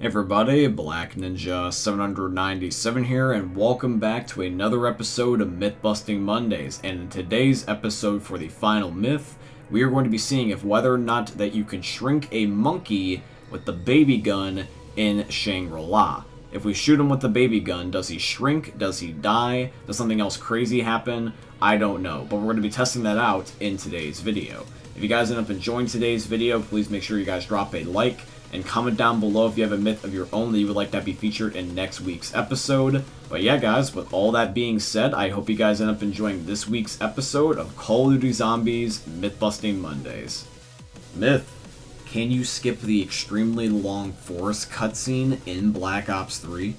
Hey everybody, Black Ninja 797 here, and welcome back to another episode of Myth Busting Mondays. And in today's episode for the final myth, we are going to be seeing if whether or not that you can shrink a monkey with the baby gun in Shangri-La. If we shoot him with the baby gun, does he shrink? Does he die? Does something else crazy happen? I don't know, but we're going to be testing that out in today's video. If you guys end up enjoying today's video, please make sure you guys drop a like and comment down below if you have a myth of your own that you would like to be featured in next week's episode. But yeah guys, with all that being said, I hope you guys end up enjoying this week's episode of Call of Duty Zombies Myth Busting Mondays. Myth: can you skip the extremely long forest cutscene in Black Ops 3?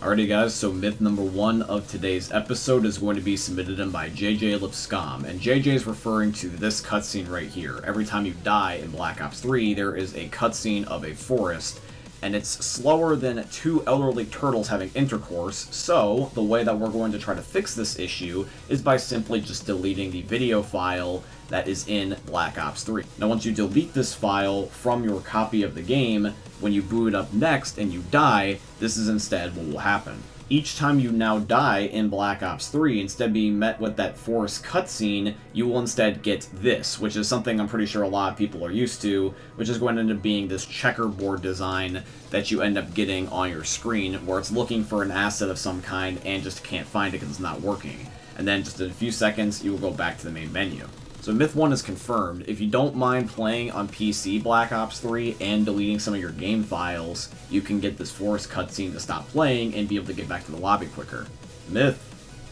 Alrighty guys, so myth number 1 of today's episode is going to be submitted in by JJ Lipscomb, and JJ is referring to this cutscene right here. Every time you die in Black Ops 3, there is a cutscene of a forest, and it's slower than 2 elderly turtles having intercourse, so the way that we're going to try to fix this issue is by simply just deleting the video file that is in Black Ops 3. Now once you delete this file from your copy of the game, when you boot it up next and you die, this is instead what will happen. Each time you now die in Black Ops 3, instead of being met with that forest cutscene, you will instead get this, which is something I'm pretty sure a lot of people are used to, which is going to end up being this checkerboard design that you end up getting on your screen, where it's looking for an asset of some kind and just can't find it because it's not working. And then just in a few seconds, you will go back to the main menu. So myth 1 is confirmed. If you don't mind playing on PC Black Ops 3 and deleting some of your game files, you can get this forest cutscene to stop playing and be able to get back to the lobby quicker. Myth: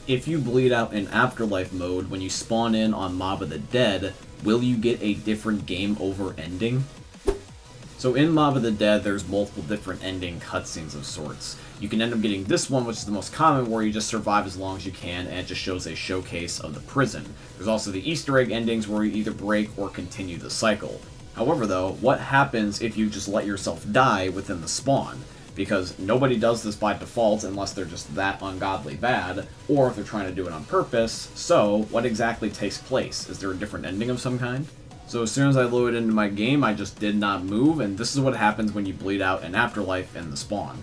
if you bleed out in Afterlife mode when you spawn in on Mob of the Dead, will you get a different game over ending? So in Mob of the Dead, there's multiple different ending cutscenes of sorts. You can end up getting this one, which is the most common, where you just survive as long as you can, and it just shows a showcase of the prison. There's also the Easter egg endings, where you either break or continue the cycle. However though, what happens if you just let yourself die within the spawn? Because nobody does this by default unless they're just that ungodly bad, or if they're trying to do it on purpose. So what exactly takes place? Is there a different ending of some kind? So as soon as I load into my game, I just did not move, and this is what happens when you bleed out in Afterlife in the spawn.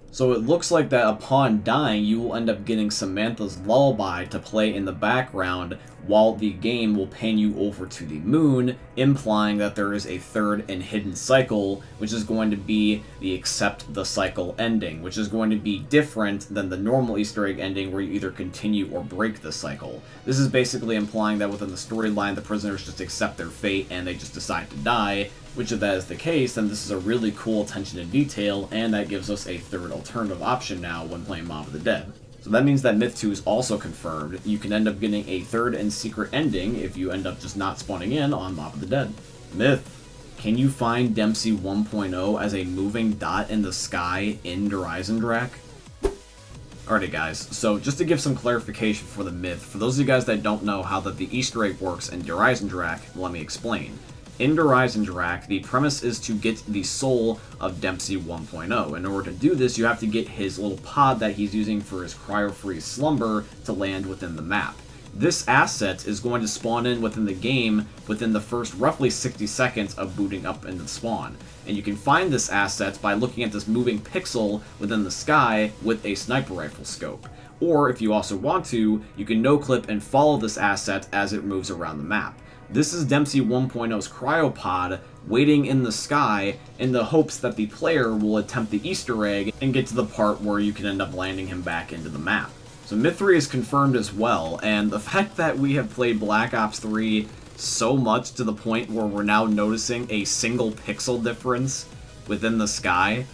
So it looks like that upon dying, you will end up getting Samantha's Lullaby to play in the background while the game will pan you over to the moon, implying that there is a third and hidden cycle, which is going to be the Accept the Cycle ending, which is going to be different than the normal Easter egg ending where you either continue or break the cycle. This is basically implying that within the storyline, the prisoners just accept their fate and they just decide to die, which if that is the case, then this is a really cool attention to detail, and that gives us a third alternative option now when playing Mob of the Dead. So that means that Myth 2 is also confirmed. You can end up getting a third and secret ending if you end up just not spawning in on Mob of the Dead. Myth: can you find Dempsey 1.0 as a moving dot in the sky in DugTyler? Alrighty guys, so just to give some clarification for the myth, for those of you guys that don't know how the Easter egg works in DugTyler, let me explain. In DugTyler, the premise is to get the soul of Dempsey 1.0. In order to do this, you have to get his little pod that he's using for his cryo-free slumber to land within the map. This asset is going to spawn in within the game within the first roughly 60 seconds of booting up into the spawn. And you can find this asset by looking at this moving pixel within the sky with a sniper rifle scope. Or if you also want to, you can no-clip and follow this asset as it moves around the map. This is Dempsey 1.0's cryopod waiting in the sky in the hopes that the player will attempt the Easter egg and get to the part where you can end up landing him back into the map. So Myth 3 is confirmed as well, and the fact that we have played Black Ops 3 so much to the point where we're now noticing a single pixel difference within the sky,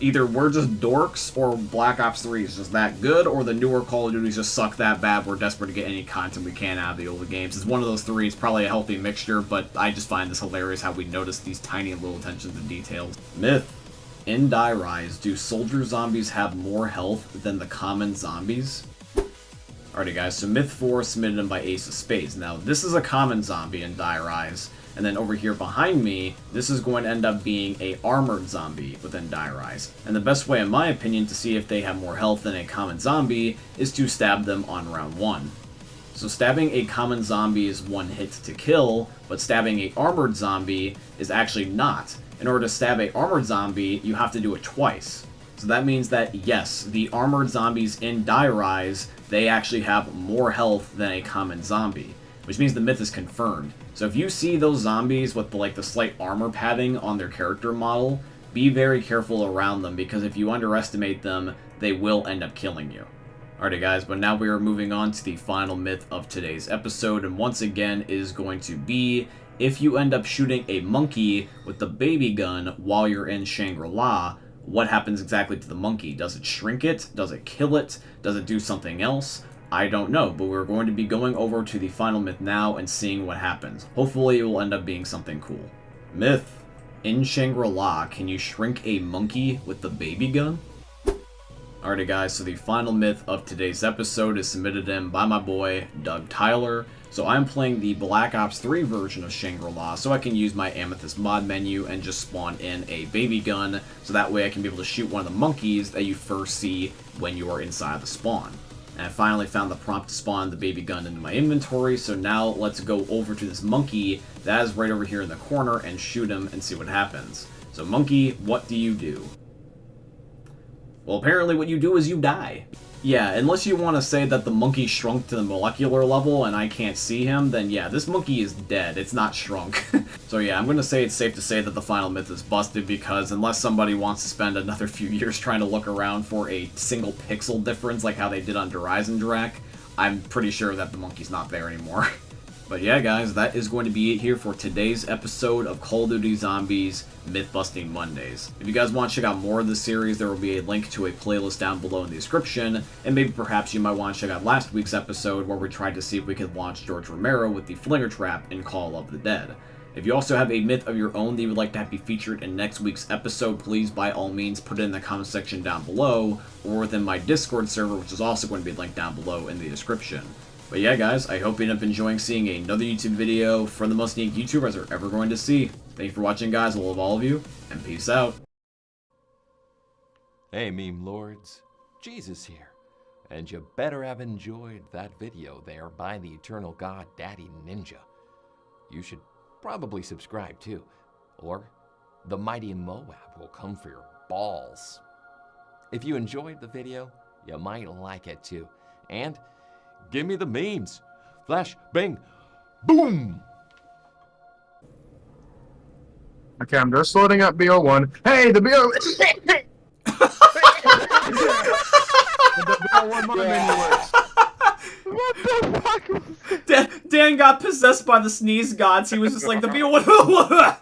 either we're just dorks or Black Ops 3 is just that good, or the newer Call of Duties just suck that bad we're desperate to get any content we can out of the older games. It's one of those three. It's probably a healthy mixture, but I just find this hilarious how we notice these tiny little attentions to details. Myth. In Die Rise, do soldier zombies have more health than the common zombies? Alrighty guys, so Myth 4 submitted in by Ace of Spades. Now, this is a common zombie in Die Rise. And then over here behind me, this is going to end up being a armored zombie within Die Rise. And the best way, in my opinion, to see if they have more health than a common zombie is to stab them on round 1. So stabbing a common zombie is one hit to kill, but stabbing a armored zombie is actually not. In order to stab a armored zombie, you have to do it twice. So that means that, yes, the armored zombies in Die Rise, they actually have more health than a common zombie, which means the myth is confirmed. So if you see those zombies with the slight armor padding on their character model, be very careful around them, because if you underestimate them, they will end up killing you. Alrighty guys, but now we are moving on to the final myth of today's episode, and once again is going to be, if you end up shooting a monkey with the baby gun while you're in Shangri-La, what happens exactly to the monkey? Does it shrink it? Does it kill it? Does it do something else? I don't know, but we're going to be going over to the final myth now and seeing what happens. Hopefully it will end up being something cool. Myth. In Shangri-La, can you shrink a monkey with the baby gun? Alrighty guys, so the final myth of today's episode is submitted in by my boy, DugTyler. So I'm playing the Black Ops 3 version of Shangri-La, so I can use my Amethyst mod menu and just spawn in a baby gun, so that way I can be able to shoot one of the monkeys that you first see when you are inside the spawn. And I finally found the prompt to spawn the baby gun into my inventory, so now let's go over to this monkey that is right over here in the corner and shoot him and see what happens. So monkey, what do you do? Well, apparently what you do is you die. Yeah, unless you want to say that the monkey shrunk to the molecular level and I can't see him, then yeah, this monkey is dead. It's not shrunk. So yeah, I'm going to say it's safe to say that the final myth is busted, because unless somebody wants to spend another few years trying to look around for a single pixel difference like how they did on Horizon Drac, I'm pretty sure that the monkey's not there anymore. But yeah, guys, that is going to be it here for today's episode of Call of Duty Zombies Myth-Busting Mondays. If you guys want to check out more of this series, there will be a link to a playlist down below in the description, and maybe perhaps you might want to check out last week's episode where we tried to see if we could launch George Romero with the Flinger Trap in Call of the Dead. If you also have a myth of your own that you would like to have be featured in next week's episode, please by all means put it in the comment section down below, or within my Discord server, which is also going to be linked down below in the description. But yeah, guys, I hope you end up enjoying seeing another YouTube video from the most unique YouTubers you're ever going to see. Thank you for watching, guys. I love all of you, and peace out. Hey, meme lords. Jesus here. And you better have enjoyed that video there by the Eternal God Daddy Ninja. You should probably subscribe too, or the mighty Moab will come for your balls. If you enjoyed the video, you might like it too. And give me the memes. Flash, bang, boom! Okay, I'm just loading up BO1. Hey, the BO... the BO1 mod menu works. What the fuck? Dan got possessed by the sneeze gods. He was just like, the BO1...